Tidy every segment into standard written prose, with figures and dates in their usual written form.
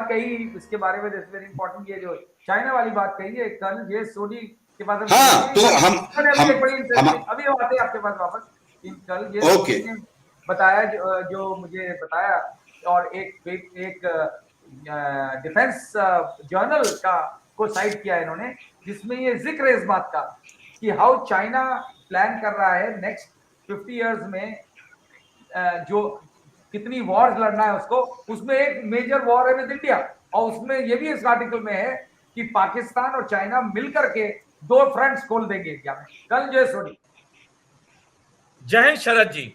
कही इसके बारे में, वेरी इंपॉर्टेंट, ये जो चाइना वाली बात कही है कल, ये सोनी के पास हाँ, तो अभी एक बड़ी इंटरेस्टिंग, अभी आते हैं आपके पास वापस। कल ये सोनी ने बताया, जो मुझे बताया, और एक डिफेंस जर्नल का को साइट किया इन्होंने, जिसमें ये जिक्र है इस बात का कि हाउ चाइना प्लान कर रहा है नेक्स्ट 50 इयर्स में जो कितनी वॉर्स लड़ना है उसको, उसमें एक मेजर वॉर है विद इंडिया, और उसमें ये भी इस आर्टिकल में है कि पाकिस्तान और चाइना मिलकर के 2 फ्रंट्स खोल देंगे इंडिया में। कल जय सोनी। जय हिंद शरद जी,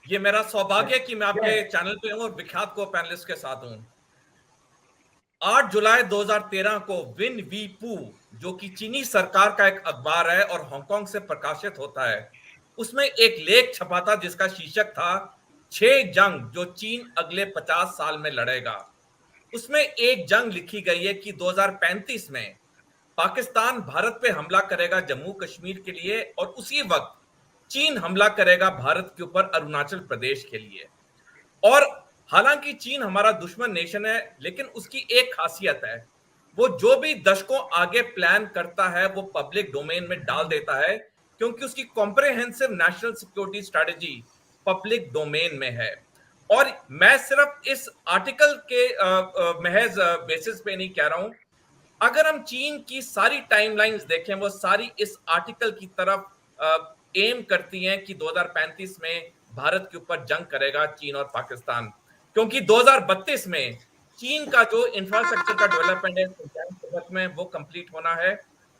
ये मेरा सौभाग्य है कि मैं आपके चैनल पे हूं और विख्यात को पैनलिस्ट के साथ हूं। 8 जुलाई 2013 को विन वी पू, जो कि चीनी सरकार का एक अखबार है और हांगकांग से प्रकाशित होता है, उसमें एक लेख छपा था जिसका शीर्षक था 6 जंग जो चीन अगले 50 साल में लड़ेगा। उसमें एक जंग लिखी गई है कि 2035 में पाकिस्तान भारत पे हमला करेगा जम्मू कश्मीर के लिए, और उसी वक्त चीन हमला करेगा भारत के ऊपर अरुणाचल प्रदेश के लिए। और हालांकि चीन हमारा दुश्मन नेशन है, लेकिन उसकी एक खासियत है, वो जो भी दशकों आगे प्लान करता है वो पब्लिक डोमेन में डाल देता है, क्योंकि उसकी comprehensive national security strategy public domain में है। और मैं सिर्फ इस आर्टिकल के महज बेसिस पे नहीं कह रहा हूं, अगर हम चीन की सारी टाइमलाइंस देखें, वो सारी इस आर्टिकल की तरफ एम करती हैं कि 2035 में भारत के ऊपर जंग करेगा चीन और पाकिस्तान, क्योंकि 2032 में चीन का जो इंफ्रास्ट्रक्चर का डेवलपमेंट है में वो कंप्लीट होना है।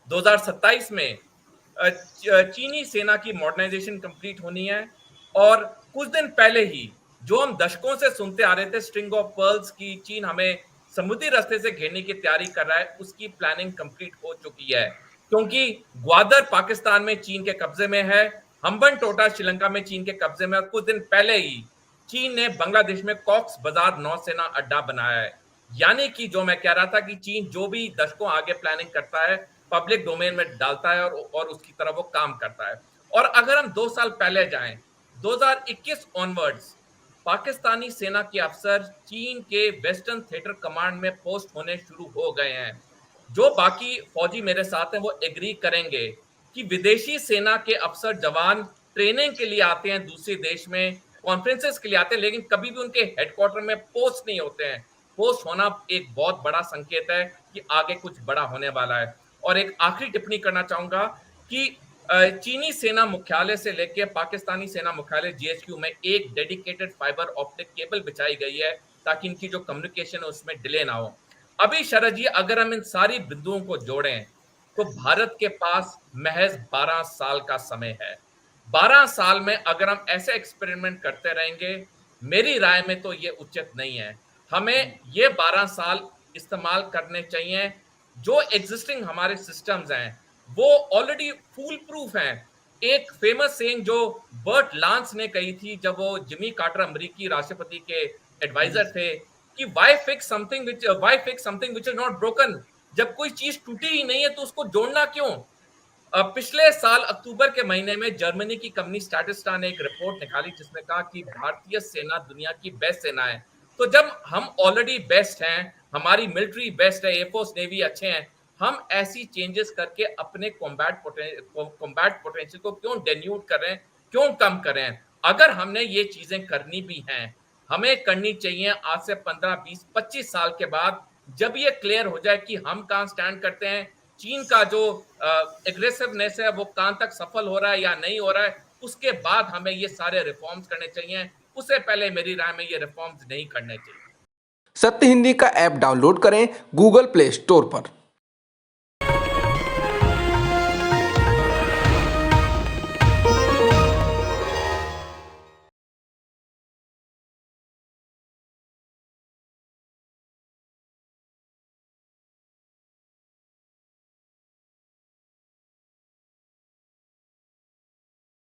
2027 में चीनी सेना की मॉडर्नाइजेशन कंप्लीट होनी है, और कुछ दिन पहले ही जो हम दशकों से सुनते आ रहे थे स्ट्रिंग ऑफ पर्ल्स की चीन हमें समुद्री रास्ते से घेरने की तैयारी कर रहा है, उसकी प्लानिंग कंप्लीट हो चुकी है, क्योंकि ग्वादर पाकिस्तान में चीन के कब्जे में है, हम्बनटोटा श्रीलंका में चीन के कब्जे में, और कुछ दिन पहले ही चीन ने बांग्लादेश में कॉक्स बाजार नौसेना अड्डा बनाया है। यानी कि जो मैं कह रहा था कि चीन जो भी दशकों आगे प्लानिंग करता है पब्लिक डोमेन में डालता है और उसकी तरह वो काम करता है। और अगर हम 2 साल पहले जाएं, 2021 ऑनवर्ड्स पाकिस्तानी सेना के अफसर चीन के वेस्टर्न थिएटर कमांड में पोस्ट होने शुरू हो गए हैं। जो बाकी फौजी मेरे साथ हैं वो एग्री करेंगे कि विदेशी सेना के अफसर जवान ट्रेनिंग के लिए आते हैं दूसरे देश में, कॉन्फ्रेंसेस के लिए आते हैं, लेकिन कभी भी उनके हेडक्वार्टर में पोस्ट नहीं होते हैं। पोस्ट होना एक बहुत बड़ा संकेत है कि आगे कुछ बड़ा होने वाला है। और एक आखिरी टिप्पणी करना चाहूंगा कि चीनी सेना मुख्यालय से लेकर पाकिस्तानी सेना मुख्यालय जीएचक्यू में एक डेडिकेटेड फाइबर ऑप्टिक केबल बिछाई गई है, ताकि इनकी जो कम्युनिकेशन है उसमें डिले ना हो। अभी शरद जी, अगर हम इन सारी बिंदुओं को जोड़ें तो भारत के पास महज 12 साल का समय है। 12 साल में अगर हम ऐसे एक्सपेरिमेंट करते रहेंगे, मेरी राय में तो ये उचित नहीं है। हमें ये 12 साल इस्तेमाल करने चाहिए। जो एग्जिस्टिंग हमारे सिस्टम्स हैं वो ऑलरेडी फूल प्रूफ हैं। एक फेमस सेइंग जो बर्ट लांस ने कही थी जब वो जिमी कार्टर अमेरिकी राष्ट्रपति के एडवाइजर थे, कि why fix something which is not broken. जब कोई चीज टूटी ही नहीं है तो उसको जोड़ना क्यों। पिछले साल अक्टूबर के महीने में जर्मनी की कंपनी स्टैटिस्टा ने एक रिपोर्ट निकाली जिसमें कहा कि भारतीय सेना दुनिया की बेस्ट सेना है। तो जब हम ऑलरेडी बेस्ट हैं, हमारी मिलिट्री बेस्ट है, एयरफोर्स नेवी अच्छे हैं, हम ऐसी चेंजेस करके अपने कॉम्बैट पोटेंशियल को क्यों डेन्यूट कर रहे हैं, क्यों कम कर रहे हैं। अगर हमने ये चीजें करनी भी हैं, हमें करनी चाहिए आज से 15, 20, 25 साल के बाद, जब ये क्लियर हो जाए कि हम कहां स्टैंड करते हैं, चीन का जो एग्रेसिवनेस है वो कहां तक सफल हो रहा है या नहीं हो रहा है, उसके बाद हमें ये सारे रिफॉर्म्स करने चाहिए। उससे पहले मेरी राय में ये रिफॉर्म्स नहीं करने चाहिए। सत्य हिंदी का ऐप डाउनलोड करें गूगल प्ले स्टोर पर।